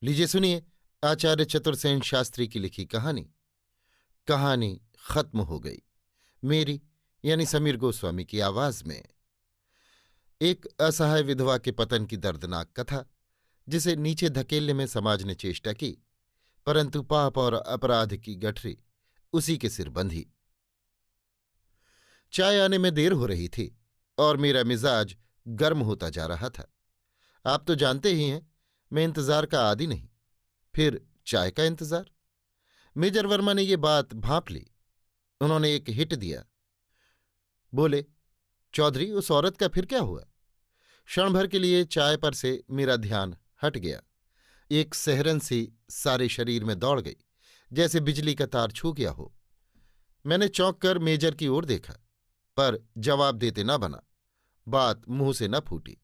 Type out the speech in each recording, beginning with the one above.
लीजिए सुनिए आचार्य चतुर्सेन शास्त्री की लिखी कहानी। कहानी खत्म हो गई। मेरी यानी समीर गोस्वामी की आवाज में। एक असहाय विधवा के पतन की दर्दनाक कथा, जिसे नीचे धकेलने में समाज ने चेष्टा की, परंतु पाप और अपराध की गठरी उसी के सिर बंधी। चाय आने में देर हो रही थी और मेरा मिजाज गर्म होता जा रहा था। आप तो जानते ही हैं, मैं इंतजार का आदी नहीं, फिर चाय का इंतजार। मेजर वर्मा ने ये बात भांप ली। उन्होंने एक हिट दिया। बोले, चौधरी, उस औरत का फिर क्या हुआ? क्षण भर के लिए चाय पर से मेरा ध्यान हट गया। एक सहरन सी सारे शरीर में दौड़ गई, जैसे बिजली का तार छू गया हो। मैंने चौंक कर मेजर की ओर देखा, पर जवाब देते न बना। बात मुंह से न फूटी।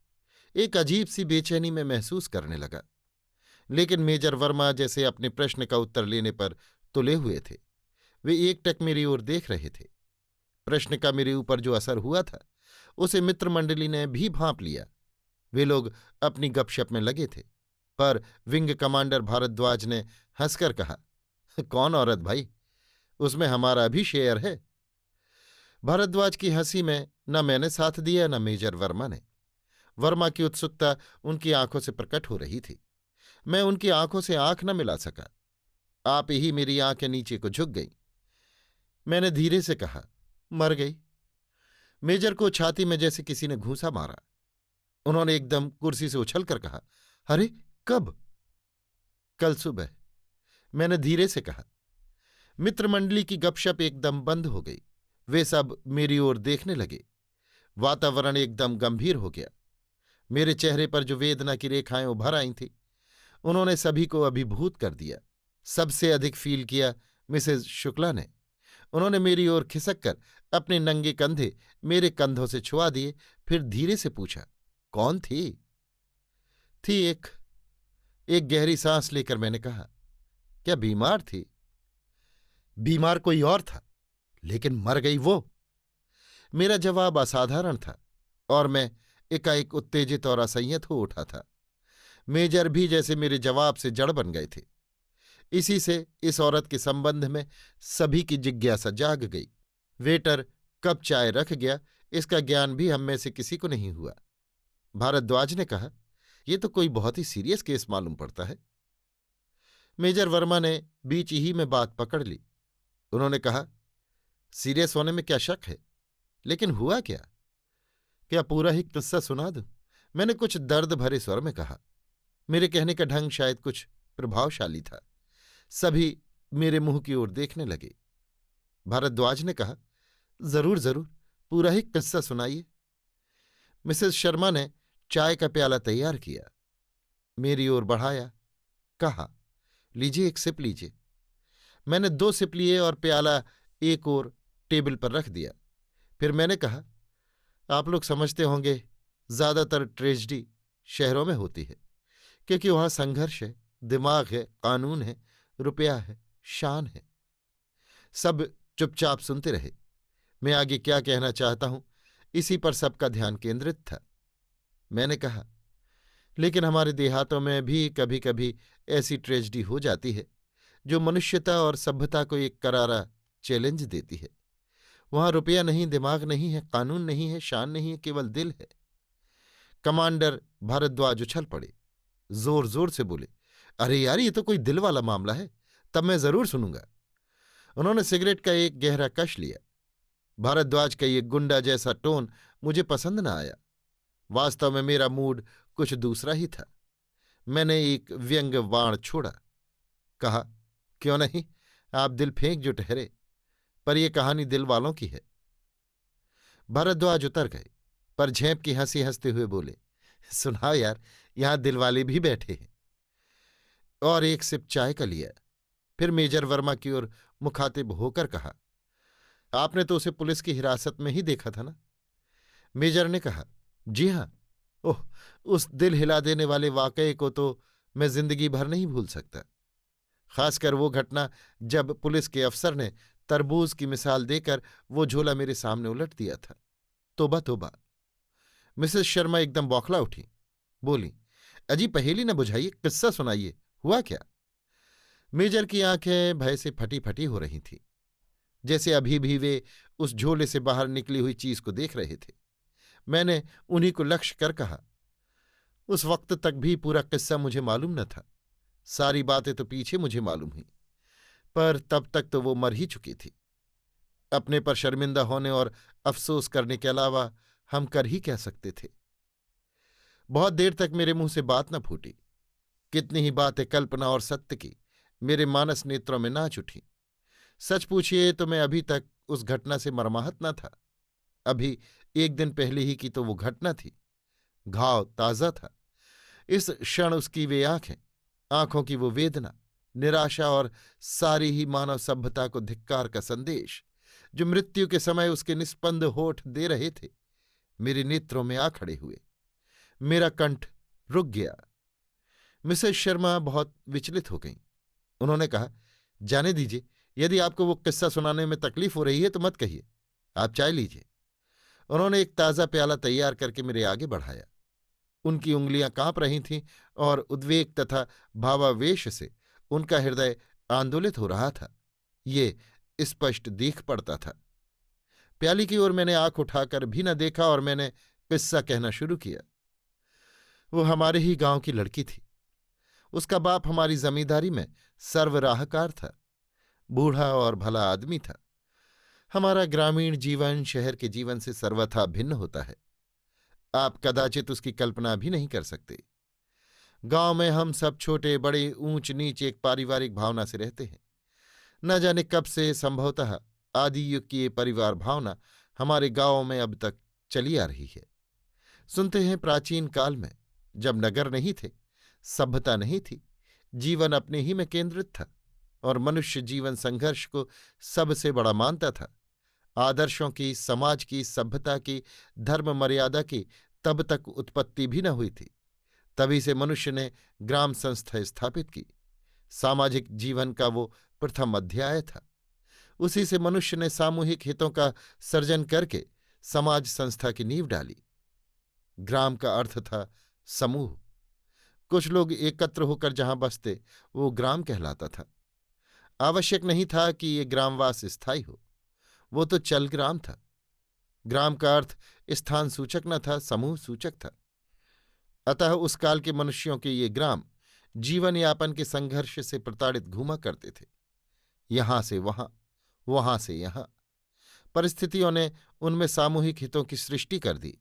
एक अजीब सी बेचैनी में महसूस करने लगा। लेकिन मेजर वर्मा जैसे अपने प्रश्न का उत्तर लेने पर तुले हुए थे। वे एकटक मेरी ओर देख रहे थे। प्रश्न का मेरे ऊपर जो असर हुआ था, उसे मित्रमंडली ने भी भांप लिया। वे लोग अपनी गपशप में लगे थे, पर विंग कमांडर भारद्वाज ने हंसकर कहा, कौन औरत भाई? उसमें हमारा भी शेयर है। भारद्वाज की हंसी में न मैंने साथ दिया न मेजर वर्मा ने। वर्मा की उत्सुकता उनकी आंखों से प्रकट हो रही थी। मैं उनकी आंखों से आंख न मिला सका। आप ही मेरी आंखें नीचे को झुक गई। मैंने धीरे से कहा, मर गई। मेजर को छाती में जैसे किसी ने घूंसा मारा। उन्होंने एकदम कुर्सी से उछलकर कहा, अरे कब? कल सुबह, मैंने धीरे से कहा। मित्रमंडली की गपशप एकदम बंद हो गई। वे सब मेरी ओर देखने लगे। वातावरण एकदम गंभीर हो गया। मेरे चेहरे पर जो वेदना की रेखाएं उभर आई थीं, उन्होंने सभी को अभिभूत कर दिया। सबसे अधिक फील किया मिसेज शुक्ला ने। उन्होंने मेरी ओर खिसक कर अपने नंगे कंधे मेरे कंधों से छुआ दिए, फिर धीरे से पूछा, कौन थी? थी एक गहरी सांस लेकर मैंने कहा, क्या बीमार थी? बीमार कोई और था, लेकिन मर गई वो। मेरा जवाब असाधारण था और मैं एकाएक उत्तेजित और असंयत हो उठा था। मेजर भी जैसे मेरे जवाब से जड़ बन गए थे। इसी से इस औरत के संबंध में सभी की जिज्ञासा जाग गई। वेटर कब चाय रख गया, इसका ज्ञान भी हम में से किसी को नहीं हुआ। भारद्वाज ने कहा, यह तो कोई बहुत ही सीरियस केस मालूम पड़ता है। मेजर वर्मा ने बीच ही में बात पकड़ ली। उन्होंने कहा, सीरियस होने में क्या शक है, लेकिन हुआ क्या? क्या पूरा ही किस्सा सुना दूं? मैंने कुछ दर्द भरे स्वर में कहा। मेरे कहने का ढंग शायद कुछ प्रभावशाली था। सभी मेरे मुंह की ओर देखने लगे। भारद्वाज ने कहा, जरूर जरूर, पूरा ही किस्सा सुनाइए। मिसेस शर्मा ने चाय का प्याला तैयार किया, मेरी ओर बढ़ाया, कहा, लीजिए, एक सिप लीजिए। मैंने 2 सिप लिए और प्याला एक ओर टेबल पर रख दिया। फिर मैंने कहा, आप लोग समझते होंगे, ज्यादातर ट्रेजेडी शहरों में होती है, क्योंकि वहां संघर्ष है, दिमाग है, कानून है, रुपया है, शान है। सब चुपचाप सुनते रहे। मैं आगे क्या कहना चाहता हूं, इसी पर सबका ध्यान केंद्रित था। मैंने कहा, लेकिन हमारे देहातों में भी कभी कभी ऐसी ट्रेजेडी हो जाती है जो मनुष्यता और सभ्यता को एक करारा चैलेंज देती है। वहां रुपया नहीं, दिमाग नहीं है, कानून नहीं है, शान नहीं है, केवल दिल है। कमांडर भारद्वाज उछल पड़े, जोर जोर से बोले, अरे यार, ये तो कोई दिल वाला मामला है, तब मैं जरूर सुनूंगा। उन्होंने सिगरेट का एक गहरा कश लिया। भारद्वाज का ये गुंडा जैसा टोन मुझे पसंद न आया। वास्तव में मेरा मूड कुछ दूसरा ही था। मैंने एक व्यंग वाण छोड़ा, कहा, क्यों नहीं, आप दिल फेंक जो ठहरे, पर यह कहानी दिल वालों की है। भारद्वाज उतर गए, पर झेंप की हंसी हंसते हुए बोले, सुनाओ यार, यहां दिलवाले भी बैठे हैं। और एक सिप चाय का लिया। फिर मेजर वर्मा की ओर मुखातिब होकर कहा, आपने तो उसे पुलिस की हिरासत में ही देखा था ना? मेजर ने कहा, जी हां। ओह, उस दिल हिला देने वाले वाकये को तो मैं जिंदगी भर नहीं भूल सकता। खासकर वो घटना जब पुलिस के अफसर ने तरबूज की मिसाल देकर वो झोला मेरे सामने उलट दिया था। तोबा तोबा। मिसेस शर्मा एकदम बौखला उठी, बोली, अजी पहेली न बुझाइए, किस्सा सुनाइए, हुआ क्या? मेजर की आंखें भय से फटी फटी हो रही थीं, जैसे अभी भी वे उस झोले से बाहर निकली हुई चीज को देख रहे थे। मैंने उन्हीं को लक्ष्य कर कहा, उस वक्त तक भी पूरा किस्सा मुझे मालूम न था। सारी बातें तो पीछे मुझे मालूम हुई, पर तब तक तो वो मर ही चुकी थी। अपने पर शर्मिंदा होने और अफसोस करने के अलावा हम कर ही कह सकते थे। बहुत देर तक मेरे मुंह से बात न फूटी। कितनी ही बातें कल्पना और सत्य की मेरे मानस नेत्रों में नाच उठी। सच पूछिए तो मैं अभी तक उस घटना से मर्माहत न था। अभी एक दिन पहले ही की तो वो घटना थी। घाव ताजा था। इस क्षण उसकी वे आंखें, आंखों की वो वेदना, निराशा और सारी ही मानव सभ्यता को धिक्कार का संदेश जो मृत्यु के समय उसके निस्पंद होठ दे रहे थे, मेरे नेत्रों में आ खड़े हुए। मेरा कंठ रुक गया। मिसेस शर्मा बहुत विचलित हो गईं। उन्होंने कहा, जाने दीजिए, यदि आपको वो किस्सा सुनाने में तकलीफ हो रही है तो मत कहिए, आप चाय लीजिए। उन्होंने एक ताज़ा प्याला तैयार करके मेरे आगे बढ़ाया। उनकी उंगलियां कांप रही थीं और उद्वेग तथा भावावेश से उनका हृदय आंदोलित हो रहा था, ये स्पष्ट दिख पड़ता था। प्याली की ओर मैंने आंख उठाकर भी न देखा और मैंने किस्सा कहना शुरू किया। वो हमारे ही गांव की लड़की थी। उसका बाप हमारी जमींदारी में सर्वराहकार था। बूढ़ा और भला आदमी था। हमारा ग्रामीण जीवन शहर के जीवन से सर्वथा भिन्न होता है। आप कदाचित उसकी कल्पना भी नहीं कर सकते। गांव में हम सब छोटे बड़े ऊंच नीच एक पारिवारिक भावना से रहते हैं। न जाने कब से संभवतः आदि युग की ये परिवार भावना हमारे गांवों में अब तक चली आ रही है। सुनते हैं, प्राचीन काल में जब नगर नहीं थे, सभ्यता नहीं थी, जीवन अपने ही में केंद्रित था और मनुष्य जीवन संघर्ष को सबसे बड़ा मानता था। आदर्शों की, समाज की, सभ्यता की, धर्म मर्यादा की तब तक उत्पत्ति भी न हुई थी। तभी से मनुष्य ने ग्राम संस्था स्थापित की। सामाजिक जीवन का वो प्रथम अध्याय था। उसी से मनुष्य ने सामूहिक हितों का सर्जन करके समाज संस्था की नींव डाली। ग्राम का अर्थ था समूह। कुछ लोग एकत्र होकर जहां बसते वो ग्राम कहलाता था। आवश्यक नहीं था कि ये ग्रामवास स्थायी हो, वो तो चल ग्राम था। ग्राम का अर्थ स्थान सूचक न था, समूह सूचक था। अतः उस काल के मनुष्यों के ये ग्राम जीवन यापन के संघर्ष से प्रताड़ित घूमा करते थे। यहां से वहां, वहां से यहां परिस्थितियों ने उनमें सामूहिक हितों की सृष्टि कर दी।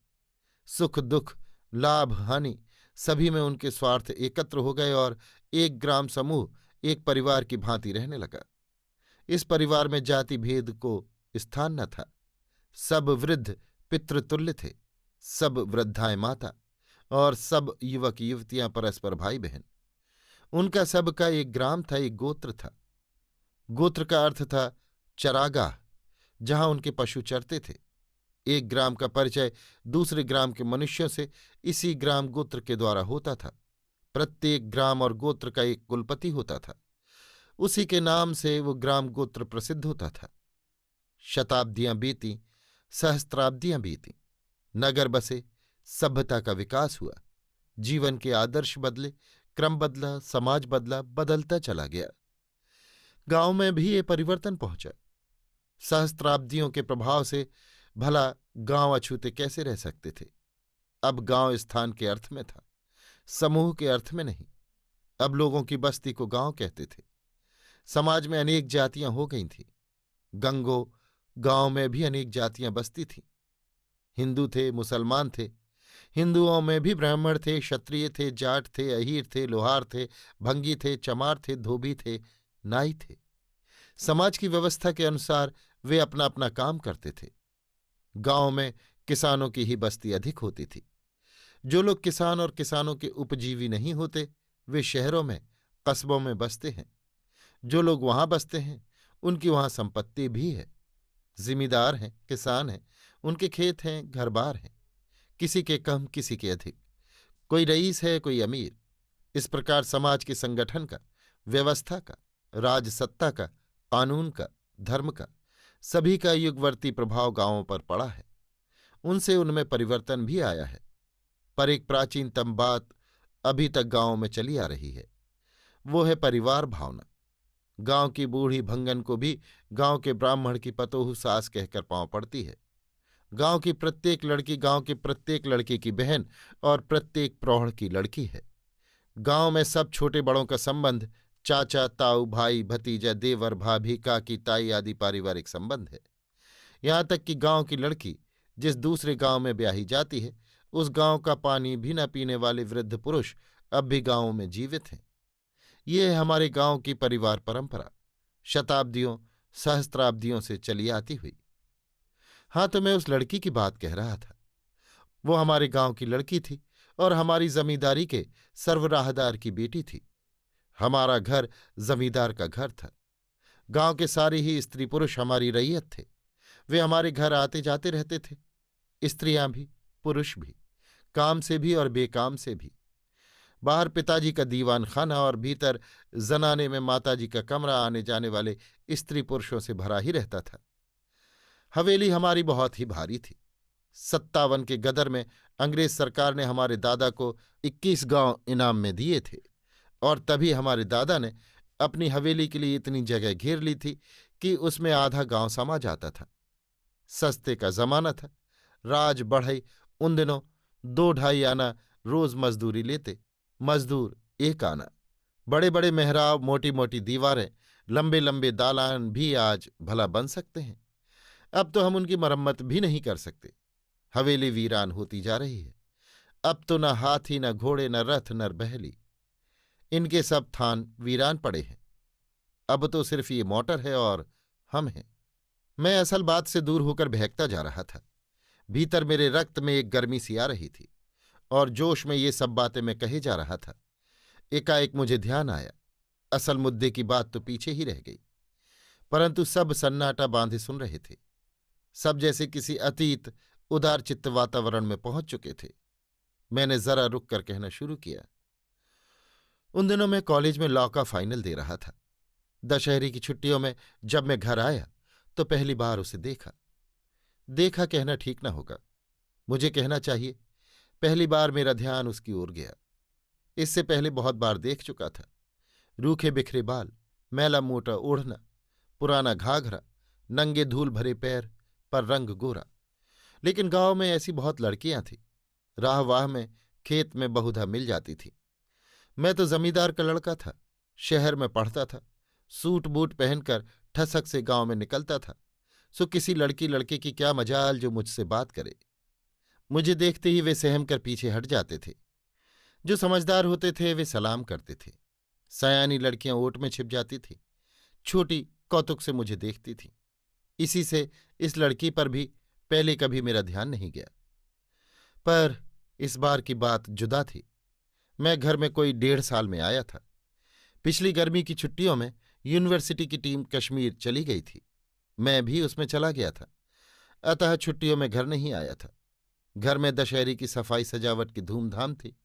सुख दुख, लाभ हानि सभी में उनके स्वार्थ एकत्र हो गए और एक ग्राम समूह एक परिवार की भांति रहने लगा। इस परिवार में जाति भेद को स्थान न था। सब वृद्ध पितृतुल्य थे, सब वृद्धाएं माता और सब युवक युवतियां परस्पर भाई बहन। उनका सबका एक ग्राम था, एक गोत्र था। गोत्र का अर्थ था चरागाह, जहां उनके पशु चरते थे। एक ग्राम का परिचय दूसरे ग्राम के मनुष्यों से इसी ग्राम गोत्र के द्वारा होता था। प्रत्येक ग्राम और गोत्र का एक कुलपति होता था। उसी के नाम से वो ग्राम गोत्र प्रसिद्ध होता था। शताब्दियां बीती, सहस्त्राब्दियां बीती, नगर बसे, सभ्यता का विकास हुआ, जीवन के आदर्श बदले, क्रम बदला, समाज बदला, बदलता चला गया। गांव में भी ये परिवर्तन पहुंचा। सहस्त्राब्दियों के प्रभाव से भला गांव अछूते कैसे रह सकते थे? अब गांव स्थान के अर्थ में था, समूह के अर्थ में नहीं। अब लोगों की बस्ती को गांव कहते थे। समाज में अनेक जातियां हो गई थीं। गंगो गांव में भी अनेक जातियां बसती थीं। हिंदू थे, मुसलमान थे। हिंदुओं में भी ब्राह्मण थे, क्षत्रिय थे, जाट थे, अहीर थे, लोहार थे, भंगी थे, चमार थे, धोबी थे, नाई थे। समाज की व्यवस्था के अनुसार वे अपना अपना काम करते थे। गांव में किसानों की ही बस्ती अधिक होती थी। जो लोग किसान और किसानों के उपजीवी नहीं होते, वे शहरों में, कस्बों में बसते हैं। जो लोग वहां बसते हैं, उनकी वहां संपत्ति भी है। जिमीदार हैं, किसान हैं, उनके खेत हैं, घर बार हैं, किसी के कम, किसी के अधिक। कोई रईस है, कोई अमीर। इस प्रकार समाज के संगठन का, व्यवस्था का, राजसत्ता का, कानून का, धर्म का, सभी का युगवर्ती प्रभाव गांवों पर पड़ा है। उनसे उनमें परिवर्तन भी आया है। पर एक प्राचीनतम बात अभी तक गांवों में चली आ रही है। वो है परिवार भावना। गांव की बूढ़ी भंगन को भी गांव के ब्राह्मण की पतोहू सास कहकर पांव पड़ती है। गांव की प्रत्येक लड़की गांव के प्रत्येक लड़के की बहन और प्रत्येक प्रौढ़ की लड़की है। गांव में सब छोटे बड़ों का संबंध चाचा ताऊ भाई भतीजा देवर भाभी काकी ताई आदि पारिवारिक संबंध है। यहां तक कि गांव की लड़की जिस दूसरे गांव में ब्याही जाती है, उस गांव का पानी भी न पीने वाले वृद्ध पुरुष अब भी गांवों में जीवित हैं। ये है हमारे गांव की परिवार परंपरा, शताब्दियों सहस्त्राब्दियों से चली आती हुई। हाँ, तो मैं उस लड़की की बात कह रहा था। वो हमारे गांव की लड़की थी और हमारी जमींदारी के सर्वराहदार की बेटी थी। हमारा घर जमींदार का घर था। गांव के सारे ही स्त्री पुरुष हमारी रैयत थे। वे हमारे घर आते जाते रहते थे, स्त्रियां भी पुरुष भी, काम से भी और बेकाम से भी। बाहर पिताजी का दीवान खाना और भीतर जनाने में माताजी का कमरा आने जाने वाले स्त्री पुरुषों से भरा ही रहता था। हवेली हमारी बहुत ही भारी थी। 57 के गदर में अंग्रेज सरकार ने हमारे दादा को 21 गांव इनाम में दिए थे और तभी हमारे दादा ने अपनी हवेली के लिए इतनी जगह घेर ली थी कि उसमें आधा गांव समा जाता था। सस्ते का जमाना था। राज बढ़ई उन दिनों 2-2.5 आना रोज मजदूरी लेते, मजदूर 1 आना। बड़े बड़े मेहराब, मोटी मोटी दीवारें, लंबे लंबे दालान भी आज भला बन सकते हैं। अब तो हम उनकी मरम्मत भी नहीं कर सकते। हवेली वीरान होती जा रही है। अब तो न हाथी न घोड़े न रथ न बहली, इनके सब थान वीरान पड़े हैं। अब तो सिर्फ ये मोटर है और हम हैं। मैं असल बात से दूर होकर बहकता जा रहा था। भीतर मेरे रक्त में एक गर्मी सी आ रही थी और जोश में ये सब बातें मैं कहे जा रहा था। एकाएक मुझे ध्यान आया, असल मुद्दे की बात तो पीछे ही रह गई। परंतु सब सन्नाटा बांधे सुन रहे थे। सब जैसे किसी अतीत उदार चित्त वातावरण में पहुंच चुके थे। मैंने जरा रुक कर कहना शुरू किया। उन दिनों मैं कॉलेज में लॉ का फाइनल दे रहा था। दशहरे की छुट्टियों में जब मैं घर आया तो पहली बार उसे देखा। देखा कहना ठीक न होगा, मुझे कहना चाहिए पहली बार मेरा ध्यान उसकी ओर गया। इससे पहले बहुत बार देख चुका था। रूखे बिखरे बाल, मैला मोटा ओढ़ना, पुराना घाघरा, नंगे धूल भरे पैर पर रंग गोरा। लेकिन गांव में ऐसी बहुत लड़कियां थीं। राहवाह में खेत में बहुधा मिल जाती थी। मैं तो जमींदार का लड़का था, शहर में पढ़ता था, सूट बूट पहनकर ठसक से गांव में निकलता था। सो किसी लड़की लड़के की क्या मजाल जो मुझसे बात करे। मुझे देखते ही वे सहम कर पीछे हट जाते थे। जो समझदार होते थे वे सलाम करते थे। सयानी लड़कियां ओट में छिप जाती थीं। छोटी कौतुक से मुझे देखती थीं। इसी से इस लड़की पर भी पहले कभी मेरा ध्यान नहीं गया। पर इस बार की बात जुदा थी। मैं घर में कोई 1.5 साल में आया था। पिछली गर्मी की छुट्टियों में यूनिवर्सिटी की टीम कश्मीर चली गई थी। मैं भी उसमें चला गया था, अतः छुट्टियों में घर नहीं आया था। घर में दशहरे की सफाई सजावट की धूमधाम थी।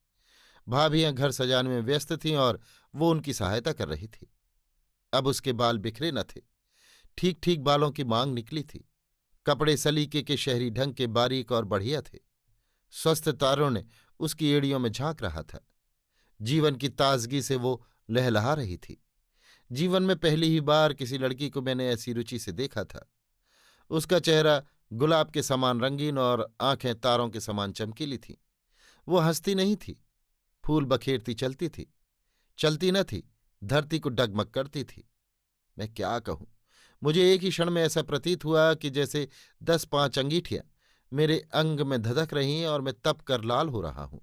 भाभियां घर सजाने में व्यस्त थीं और वो उनकी सहायता कर रही थी। अब उसके बाल बिखरे न थे, ठीक ठीक बालों की मांग निकली थी। कपड़े सलीके के शहरी ढंग के बारीक और बढ़िया थे। स्वस्थ तारुण्य उसकी एड़ियों में झांक रहा था। जीवन की ताजगी से वो लहलहा रही थी। जीवन में पहली ही बार किसी लड़की को मैंने ऐसी रुचि से देखा था। उसका चेहरा गुलाब के समान रंगीन और आंखें तारों के समान चमकीली थीं। वो हंसती नहीं थी, फूल बखेरती चलती थी। चलती न थी, धरती को डगमग करती थी। मैं क्या कहूं, मुझे एक ही क्षण में ऐसा प्रतीत हुआ कि जैसे 10-5 अंगीठियां मेरे अंग में धधक रही हैं और मैं तप कर लाल हो रहा हूं।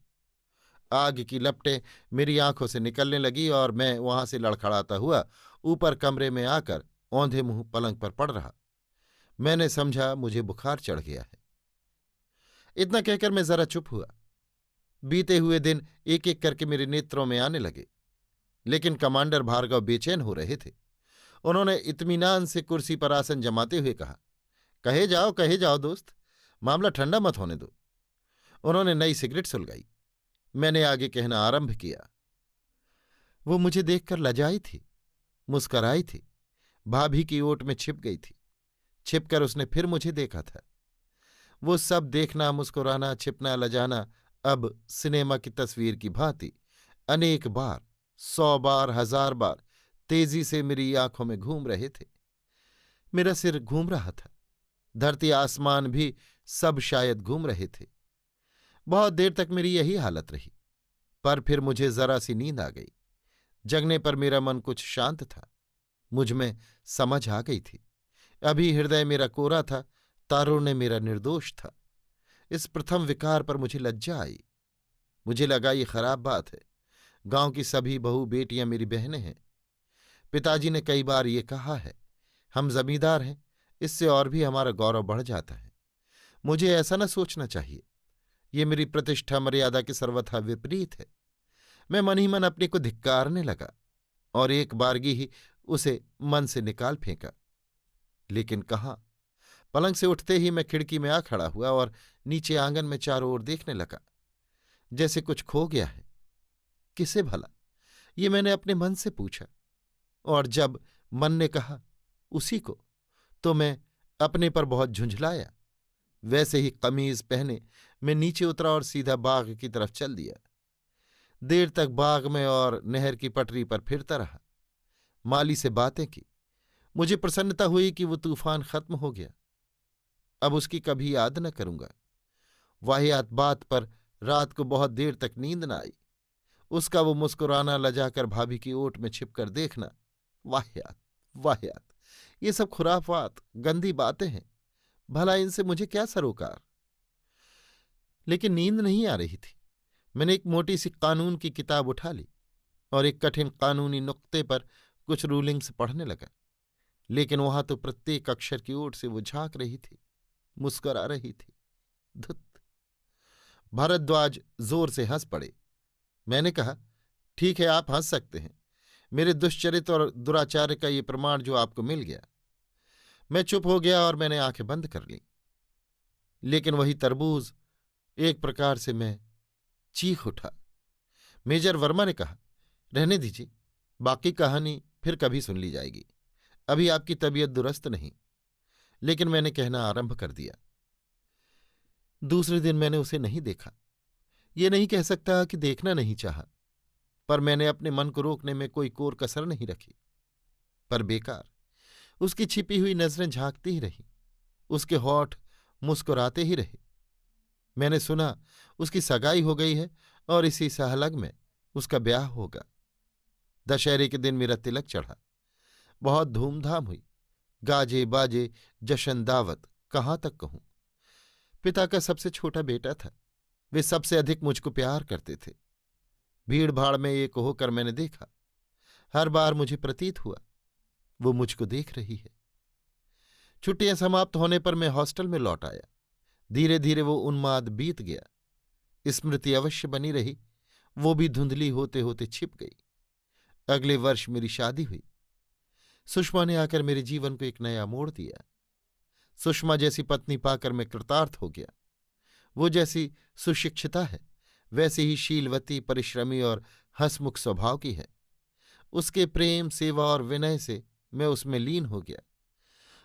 आग की लपटें मेरी आंखों से निकलने लगी और मैं वहां से लड़खड़ाता हुआ ऊपर कमरे में आकर औंधे मुंह पलंग पर पड़ रहा। मैंने समझा मुझे बुखार चढ़ गया है। इतना कहकर मैं जरा चुप हुआ। बीते हुए दिन एक एक करके मेरे नेत्रों में आने लगे, लेकिन कमांडर भार्गव बेचैन हो रहे थे। उन्होंने इत्मीनान से कुर्सी पर आसन जमाते हुए कहा, कहे जाओ दोस्त, मामला ठंडा मत होने दो। उन्होंने नई सिगरेट सुलगाई। मैंने आगे कहना आरंभ किया। वो मुझे देखकर लजाई थी, मुस्कराई थी, भाभी की ओट में छिप गई थी। छिपकर उसने फिर मुझे देखा था। वो सब देखना, मुस्कुराना, छिपना, लजाना अब सिनेमा की तस्वीर की भांति अनेक बार 100 बार 1000 बार तेजी से मेरी आंखों में घूम रहे थे। मेरा सिर घूम रहा था, धरती आसमान भी सब शायद घूम रहे थे। बहुत देर तक मेरी यही हालत रही, पर फिर मुझे जरा सी नींद आ गई। जगने पर मेरा मन कुछ शांत था, मुझ में समझ आ गई थी। अभी हृदय मेरा कोरा था, तारुण्य मेरा निर्दोष था। इस प्रथम विकार पर मुझे लज्जा आई। मुझे लगा ये खराब बात है। गांव की सभी बहू बेटियां मेरी बहनें हैं। पिताजी ने कई बार ये कहा है, हम जमींदार हैं, इससे और भी हमारा गौरव बढ़ जाता है। मुझे ऐसा न सोचना चाहिए। ये मेरी प्रतिष्ठा मर्यादा के सर्वथा विपरीत है। मैं मन ही मन अपने को धिक्कारने लगा और एक बारगी ही उसे मन से निकाल फेंका। लेकिन कहाँ, पलंग से उठते ही मैं खिड़की में आ खड़ा हुआ और नीचे आंगन में चारों ओर देखने लगा, जैसे कुछ खो गया है। किसे भला, ये मैंने अपने मन से पूछा, और जब मन ने कहा उसी को, तो मैं अपने पर बहुत झुंझलाया। वैसे ही कमीज पहने मैं नीचे उतरा और सीधा बाग की तरफ चल दिया। देर तक बाग में और नहर की पटरी पर फिरता रहा। माली से बातें की। मुझे प्रसन्नता हुई कि वो तूफान खत्म हो गया। अब उसकी कभी याद न करूंगा। वाहियात बात पर रात को बहुत देर तक नींद न आई। उसका वो मुस्कुराना, लजाकर भाभी की ओट में छिपकर देखना, वाहियात वाहियात। ये सब खुराफात, गंदी बातें हैं। भला इनसे मुझे क्या सरोकार। लेकिन नींद नहीं आ रही थी। मैंने एक मोटी सी कानून की किताब उठा ली और एक कठिन कानूनी नुक्ते पर कुछ रूलिंग्स पढ़ने लगा। लेकिन वहां तो प्रत्येक अक्षर की ओर से वो झांक रही थी, मुस्कुरा रही थी। धुत। भारद्वाज जोर से हंस पड़े। मैंने कहा, ठीक है, आप हंस सकते हैं। मेरे दुश्चरित्र और दुराचार्य का ये प्रमाण जो आपको मिल गया। मैं चुप हो गया और मैंने आंखें बंद कर ली। लेकिन वही तरबूज, एक प्रकार से मैं चीख उठा। मेजर वर्मा ने कहा, रहने दीजिए, बाकी कहानी फिर कभी सुन ली जाएगी। अभी आपकी तबीयत दुरुस्त नहीं। लेकिन मैंने कहना आरंभ कर दिया। दूसरे दिन मैंने उसे नहीं देखा। ये नहीं कह सकता कि देखना नहीं चाहा, पर मैंने अपने मन को रोकने में कोई कोर कसर नहीं रखी। पर बेकार, उसकी छिपी हुई नजरें झांकती ही रहीं, उसके होठ मुस्कुराते ही रहे। मैंने सुना उसकी सगाई हो गई है और इसी सहलग में उसका ब्याह होगा। दशहरे के दिन मेरा तिलक चढ़ा। बहुत धूमधाम हुई। गाजे बाजे, जशन दावत, कहाँ तक कहूं। पिता का सबसे छोटा बेटा था। वे सबसे अधिक मुझको प्यार करते थे। भीड़ भाड़ में एक होकर मैंने देखा। हर बार मुझे प्रतीत हुआ वो मुझको देख रही है। छुट्टियां समाप्त होने पर मैं हॉस्टल में लौट आया। धीरे धीरे वो उन्माद बीत गया। स्मृति अवश्य बनी रही, वो भी धुंधली होते होते छिप गई। अगले वर्ष मेरी शादी हुई। सुषमा ने आकर मेरे जीवन को एक नया मोड़ दिया। सुषमा जैसी पत्नी पाकर मैं कृतार्थ हो गया। वो जैसी सुशिक्षिता है, वैसे ही शीलवती, परिश्रमी और हंसमुख स्वभाव की है। उसके प्रेम, सेवा और विनय से मैं उसमें लीन हो गया।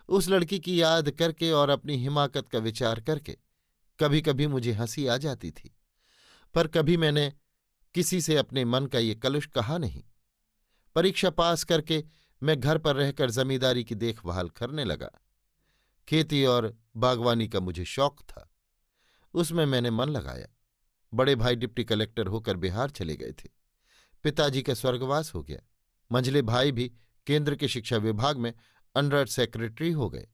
उस लड़की की याद करके और अपनी हिमाकत का विचार करके कभी कभी मुझे हंसी आ जाती थी, पर कभी मैंने किसी से अपने मन का ये कलुष कहा नहीं। परीक्षा पास करके मैं घर पर रहकर जमींदारी की देखभाल करने लगा। खेती और बागवानी का मुझे शौक था, उसमें मैंने मन लगाया। बड़े भाई डिप्टी कलेक्टर होकर बिहार चले गए थे। पिताजी का स्वर्गवास हो गया। मंझले भाई भी केंद्र के शिक्षा विभाग में अंडर सेक्रेटरी हो गए।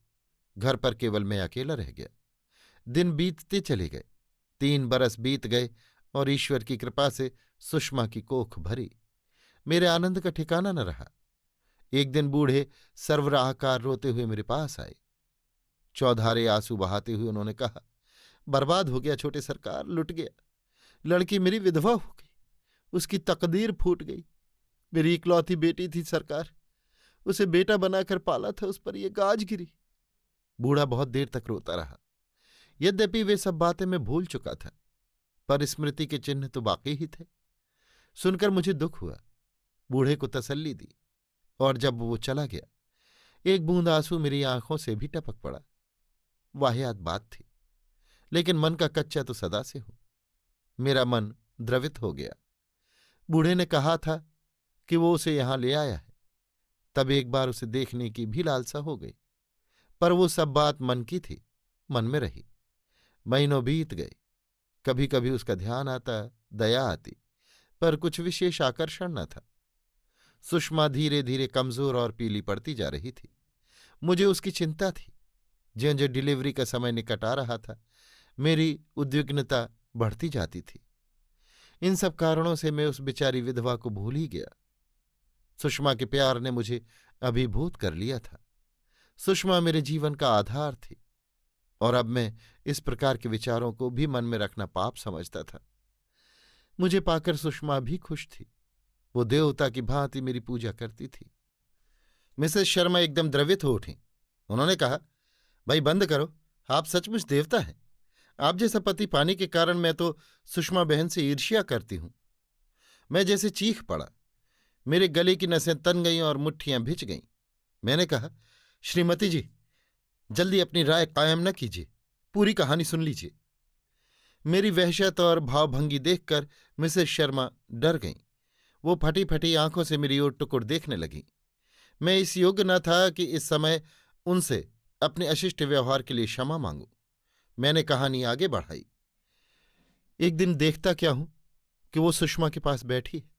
घर पर केवल मैं अकेला रह गया। दिन बीतते चले गए। 3 बरस बीत गए और ईश्वर की कृपा से सुषमा की कोख भरी। मेरे आनंद का ठिकाना न रहा। एक दिन बूढ़े सर्वराहकार रोते हुए मेरे पास आए। चौधारे आंसू बहाते हुए उन्होंने कहा, बर्बाद हो गया छोटे सरकार, लुट गया। लड़की मेरी विधवा हो गई, उसकी तकदीर फूट गई। मेरी इकलौती बेटी थी सरकार, उसे बेटा बनाकर पाला था, उस पर यह गाज गिरी। बूढ़ा बहुत देर तक रोता रहा। यद्यपि वे सब बातें मैं भूल चुका था, पर स्मृति के चिन्ह तो बाकी ही थे। सुनकर मुझे दुख हुआ। बूढ़े को तसल्ली दी, और जब वो चला गया, एक बूंद आंसू मेरी आंखों से भी टपक पड़ा। वाहियात बात थी, लेकिन मन का कच्चा तो सदा से हूं। मेरा मन द्रवित हो गया। बूढ़े ने कहा था कि वो उसे यहां ले आया है। तब एक बार उसे देखने की भी लालसा हो गई, पर वो सब बात मन की थी, मन में रही। महीनों बीत गए। कभी कभी उसका ध्यान आता, दया आती, पर कुछ विशेष आकर्षण न था। सुषमा धीरे धीरे कमजोर और पीली पड़ती जा रही थी। मुझे उसकी चिंता थी। ज्यों ज्यों डिलीवरी का समय निकट आ रहा था, मेरी उद्विग्नता बढ़ती जाती थी। इन सब कारणों से मैं उस बेचारी विधवा को भूल ही गया। सुषमा के प्यार ने मुझे अभिभूत कर लिया था। सुषमा मेरे जीवन का आधार थी, और अब मैं इस प्रकार के विचारों को भी मन में रखना पाप समझता था। मुझे पाकर सुषमा भी खुश थी। वो देवता की भांति मेरी पूजा करती थी। मिसेस शर्मा एकदम द्रवित हो उठी। उन्होंने कहा, भाई बंद करो, आप सचमुच देवता हैं। आप जैसा पति पाने के कारण मैं तो सुषमा बहन से ईर्ष्या करती हूं। मैं जैसे चीख पड़ा। मेरे गले की नसें तन गईं और मुट्ठियां भिज गईं। मैंने कहा, श्रीमती जी, जल्दी अपनी राय कायम न कीजिए, पूरी कहानी सुन लीजिए। मेरी वहशत और भावभंगी देखकर मिसेस शर्मा डर गईं। वो फटी फटी आंखों से मेरी ओर टुकुर देखने लगी। मैं इस योग्य न था कि इस समय उनसे अपने अशिष्ट व्यवहार के लिए क्षमा मांगूं। मैंने कहानी आगे बढ़ाई। एक दिन देखता क्या हूं कि वो सुषमा के पास बैठी है।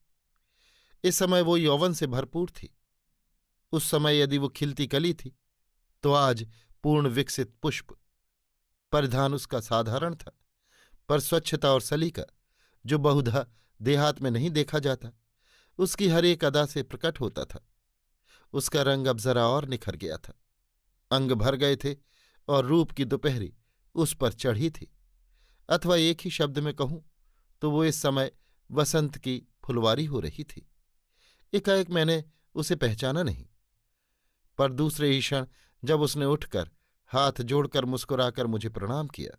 इस समय वो यौवन से भरपूर थी। उस समय यदि वो खिलती कली थी, तो आज पूर्ण विकसित पुष्प। परिधान उसका साधारण था, पर स्वच्छता और सलीका, जो बहुधा देहात में नहीं देखा जाता, उसकी हर एक अदा से प्रकट होता था। उसका रंग अब जरा और निखर गया था। अंग भर गए थे और रूप की दोपहरी उस पर चढ़ी थी। अथवा एक ही शब्द में कहूं तो वो इस समय वसंत की फुलवारी हो रही थी। एकाएक मैंने उसे पहचाना नहीं, पर दूसरे ही क्षण जब उसने उठकर हाथ जोड़कर मुस्कुराकर मुझे प्रणाम किया,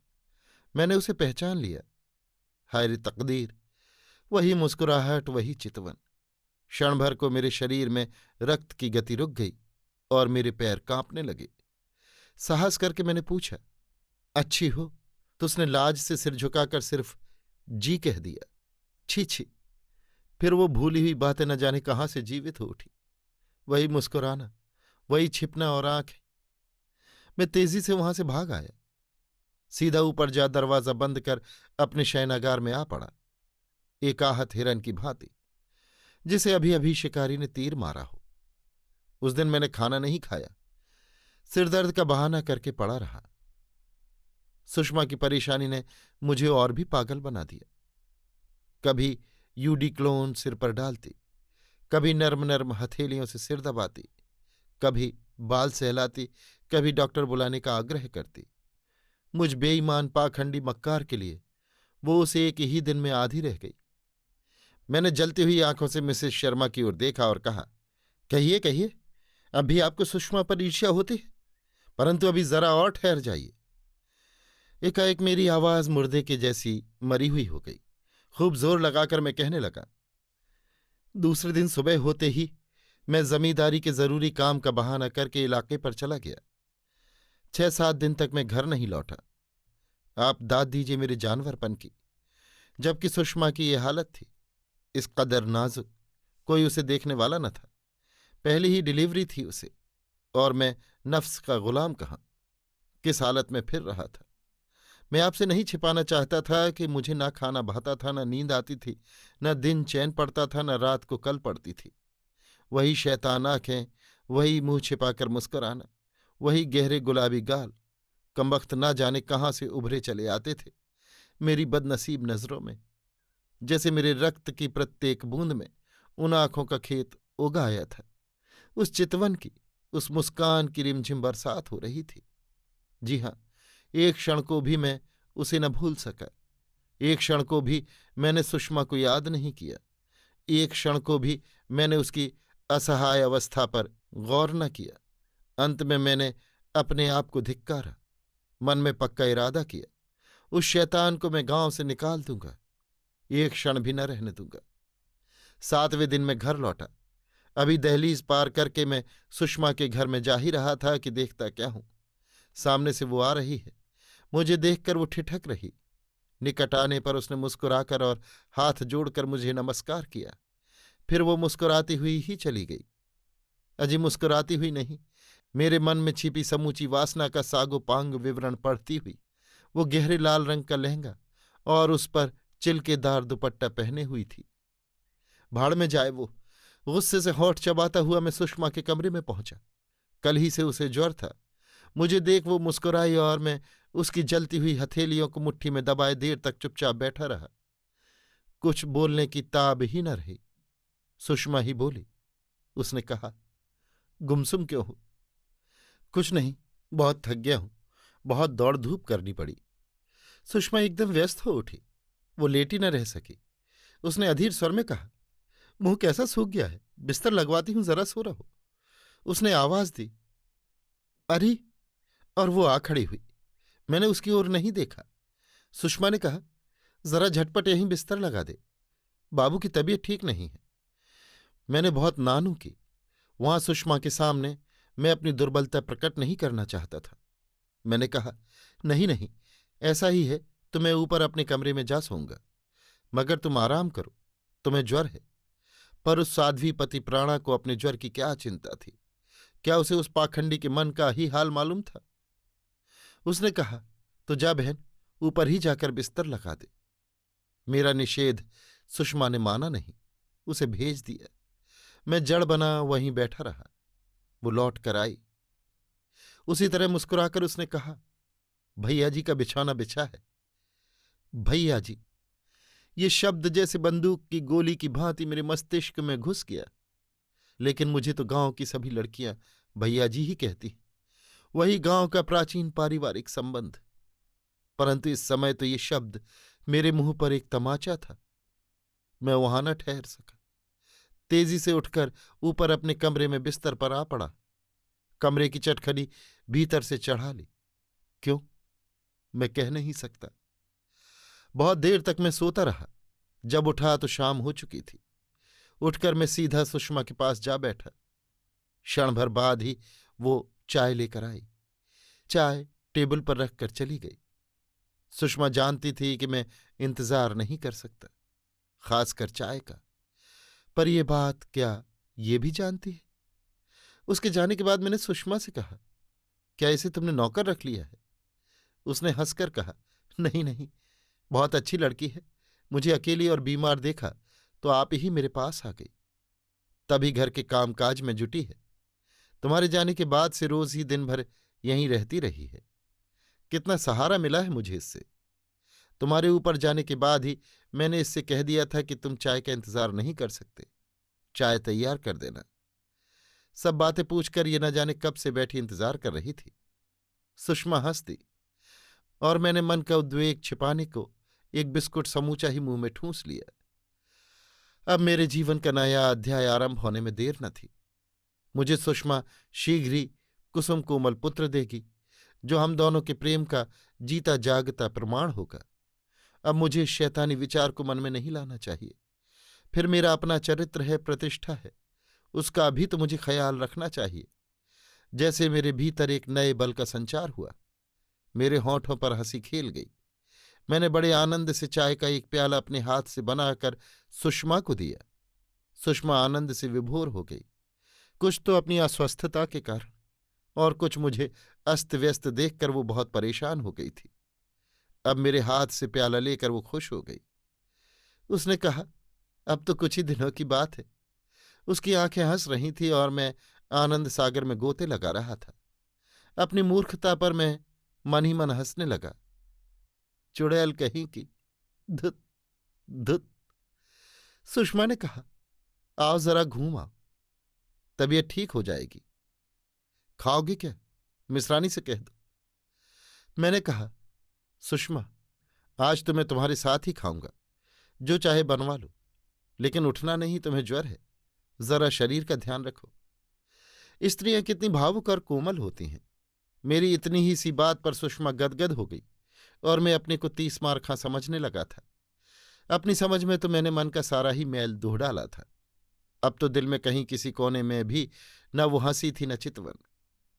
मैंने उसे पहचान लिया। हाय रे तकदीर! वही मुस्कुराहट, वही चितवन। क्षण भर को मेरे शरीर में रक्त की गति रुक गई और मेरे पैर कांपने लगे। साहस करके मैंने पूछा, अच्छी हो? तो उसने लाज से सिर झुकाकर सिर्फ जी कह दिया। छी छी! फिर वो भूली हुई बातें न जाने कहाँ से जीवित हो उठी। वही मुस्कुराना, वही छिपना और आंखें। मैं तेजी से वहां से भाग आया। सीधा ऊपर जा दरवाजा बंद कर अपने शयनागार में आ पड़ा, एक आहत हिरन की भांति, जिसे अभी अभी शिकारी ने तीर मारा हो। उस दिन मैंने खाना नहीं खाया, सिरदर्द का बहाना करके पड़ा रहा। सुषमा की परेशानी ने मुझे और भी पागल बना दिया। कभी यूडिक्लोन सिर पर डालती, कभी नर्म नर्म हथेलियों से सिर दबाती, कभी बाल सहलाती, कभी डॉक्टर बुलाने का आग्रह करती। मुझ बेईमान पाखंडी मक्कार के लिए वो उस एक ही दिन में आधी रह गई। मैंने जलती हुई आंखों से मिसेस शर्मा की ओर देखा और कहा, कहिए कहिए, अभी आपको सुषमा पर ईर्ष्या होती है, परंतु अभी जरा और ठहर जाइए। एकाएक मेरी आवाज मुर्दे के जैसी मरी हुई हो गई। खूब जोर लगाकर मैं कहने लगा, दूसरे दिन सुबह होते ही मैं जमींदारी के जरूरी काम का बहाना करके इलाके पर चला गया। 6-7 दिन तक मैं घर नहीं लौटा। आप दाद दीजिए मेरे जानवरपन की। जबकि सुषमा की ये हालत थी, इस कदर नाजुक, कोई उसे देखने वाला न था। पहली ही डिलीवरी थी उसे, और मैं नफ्स का गुलाम कहाँ, किस हालत में फिर रहा था। मैं आपसे नहीं छिपाना चाहता था कि मुझे ना खाना भाता था, न नींद आती थी, न दिन चैन पड़ता था, न रात को कल पड़ती थी। वही शैतान आंखें, वही मुंह छिपाकर मुस्कुराना, वही गहरे गुलाबी गाल, कमबख्त ना जाने कहाँ से उभरे चले आते थे मेरी बदनसीब नजरों में। जैसे मेरे रक्त की प्रत्येक बूंद में उन आंखों का खेत उगाया था। उस चितवन की, उस मुस्कान की रिमझिम बरसात हो रही थी। जी हाँ, एक क्षण को भी मैं उसे न भूल सका। एक क्षण को भी मैंने सुषमा को याद नहीं किया। एक क्षण को भी मैंने उसकी असहाय अवस्था पर गौर न किया। अंत में मैंने अपने आप को धिक्कारा, मन में पक्का इरादा किया, उस शैतान को मैं गांव से निकाल दूंगा, एक क्षण भी न रहने दूंगा। 7वें दिन में घर लौटा। अभी दहलीज पार करके मैं सुषमा के घर में जा ही रहा था कि देखता क्या हूं, सामने से वो आ रही है। मुझे देखकर वो ठिठक रही। निकट आने पर उसने मुस्कुराकर और हाथ जोड़कर मुझे नमस्कार किया, फिर वो मुस्कुराती हुई ही चली गई। अजी मुस्कुराती हुई नहीं, मेरे मन में छिपी समूची वासना का सागोपांग विवरण पढ़ती हुई वो गहरे लाल रंग का लहंगा और उस पर चिल्केदार दुपट्टा पहने हुई थी। भाड़ में जाए वो। गुस्से से होंठ चबाता हुआ मैं सुषमा के कमरे में पहुंचा। कल ही से उसे ज्वर था। मुझे देख वो मुस्कुराई और मैं उसकी जलती हुई हथेलियों को मुट्ठी में दबाए देर तक चुपचाप बैठा रहा। कुछ बोलने की ताब ही न रही। सुषमा ही बोली। उसने कहा, गुमसुम क्यों हो? कुछ नहीं, बहुत थक गया हूं, बहुत दौड़ धूप करनी पड़ी। सुषमा एकदम व्यस्त हो उठी। वो लेटी न रह सकी। उसने अधीर स्वर में कहा, मुंह कैसा सूख गया है, बिस्तर लगवाती हूं, जरा सो रहो। उसने आवाज दी, अरे, और वो आ खड़ी हुई। मैंने उसकी ओर नहीं देखा। सुषमा ने कहा, जरा झटपट यहीं बिस्तर लगा दे, बाबू की तबीयत ठीक नहीं है। मैंने बहुत नानू की। वहां सुषमा के सामने मैं अपनी दुर्बलता प्रकट नहीं करना चाहता था। मैंने कहा, नहीं नहीं, ऐसा ही है तो मैं ऊपर अपने कमरे में जा सोऊंगा, मगर तुम आराम करो, तुम्हें ज्वर है। पर उस साध्वी पति प्राणा को अपने ज्वर की क्या चिंता थी? क्या उसे उस पाखंडी के मन का ही हाल मालूम था? उसने कहा, तो जा बहन, ऊपर ही जाकर बिस्तर लगा दे। मेरा निषेध सुषमा ने माना नहीं, उसे भेज दिया। मैं जड़ बना वहीं बैठा रहा। वो लौट कर आई। उसी तरह मुस्कुराकर उसने कहा, भैया जी का बिछौना बिछा है। भैया जी, ये शब्द जैसे बंदूक की गोली की भांति मेरे मस्तिष्क में घुस गया। लेकिन मुझे तो गांव की सभी लड़कियां भैया जी ही कहती, वही गांव का प्राचीन पारिवारिक संबंध। परंतु इस समय तो ये शब्द मेरे मुंह पर एक तमाचा था। मैं वहां न ठहर सका। तेजी से उठकर ऊपर अपने कमरे में बिस्तर पर आ पड़ा। कमरे की चटखनी भीतर से चढ़ा ली। क्यों, मैं कह नहीं सकता। बहुत देर तक मैं सोता रहा। जब उठा तो शाम हो चुकी थी। उठकर मैं सीधा सुषमा के पास जा बैठा। क्षण भर बाद ही वो चाय लेकर आई। चाय टेबल पर रखकर चली गई। सुषमा जानती थी कि मैं इंतजार नहीं कर सकता, खासकर चाय का। पर यह बात क्या ये भी जानती है? उसके जाने के बाद मैंने सुषमा से कहा, क्या इसे तुमने नौकर रख लिया है? उसने हंसकर कहा, नहीं नहीं, बहुत अच्छी लड़की है। मुझे अकेली और बीमार देखा तो आप ही मेरे पास आ गई। तभी घर के कामकाज में जुटी है। तुम्हारे जाने के बाद से रोज ही दिन भर यहीं रहती रही है। कितना सहारा मिला है मुझे इससे। तुम्हारे ऊपर जाने के बाद ही मैंने इससे कह दिया था कि तुम चाय का इंतजार नहीं कर सकते, चाय तैयार कर देना। सब बातें पूछकर ये न जाने कब से बैठी इंतजार कर रही थी। सुषमा हंस दी और मैंने मन का उद्वेग छिपाने को एक बिस्कुट समूचा ही मुंह में ठूंस लिया। अब मेरे जीवन का नया अध्याय आरंभ होने में देर न थी। मुझे सुषमा शीघ्र ही कुसुम कोमल पुत्र देगी, जो हम दोनों के प्रेम का जीता जागता प्रमाण होगा। अब मुझे इस शैतानी विचार को मन में नहीं लाना चाहिए। फिर मेरा अपना चरित्र है, प्रतिष्ठा है, उसका भी तो मुझे ख्याल रखना चाहिए। जैसे मेरे भीतर एक नए बल का संचार हुआ। मेरे होंठों पर हंसी खेल गई। मैंने बड़े आनंद से चाय का एक प्याला अपने हाथ से बनाकर सुषमा को दिया। सुषमा आनंद से विभोर हो गई, कुछ तो अपनी अस्वस्थता के कारण और कुछ मुझे अस्त व्यस्त देखकर वो बहुत परेशान हो गई थी। अब मेरे हाथ से प्याला लेकर वो खुश हो गई। उसने कहा, अब तो कुछ ही दिनों की बात है। उसकी आंखें हंस रही थी और मैं आनंद सागर में गोते लगा रहा था। अपनी मूर्खता पर मैं मन ही मन हंसने लगा। चुड़ैल कहीं की, धुत धुत। सुषमा ने कहा, आओ जरा घूम आओ, तबीयत ठीक हो जाएगी। खाओगे क्या? मिश्रानी से कह दो। मैंने कहा, सुषमा, आज तो मैं तुम्हारे साथ ही खाऊंगा, जो चाहे बनवा लो, लेकिन उठना नहीं, तुम्हें ज्वर है, जरा शरीर का ध्यान रखो। स्त्रियां कितनी भावुक और कोमल होती हैं। मेरी इतनी ही सी बात पर सुषमा गदगद हो गई और मैं अपने को 30 मार्खा समझने लगा था। अपनी समझ में तो मैंने मन का सारा ही मैल धो डाला था। अब तो दिल में कहीं किसी कोने में भी न वो हंसी थी न चितवन।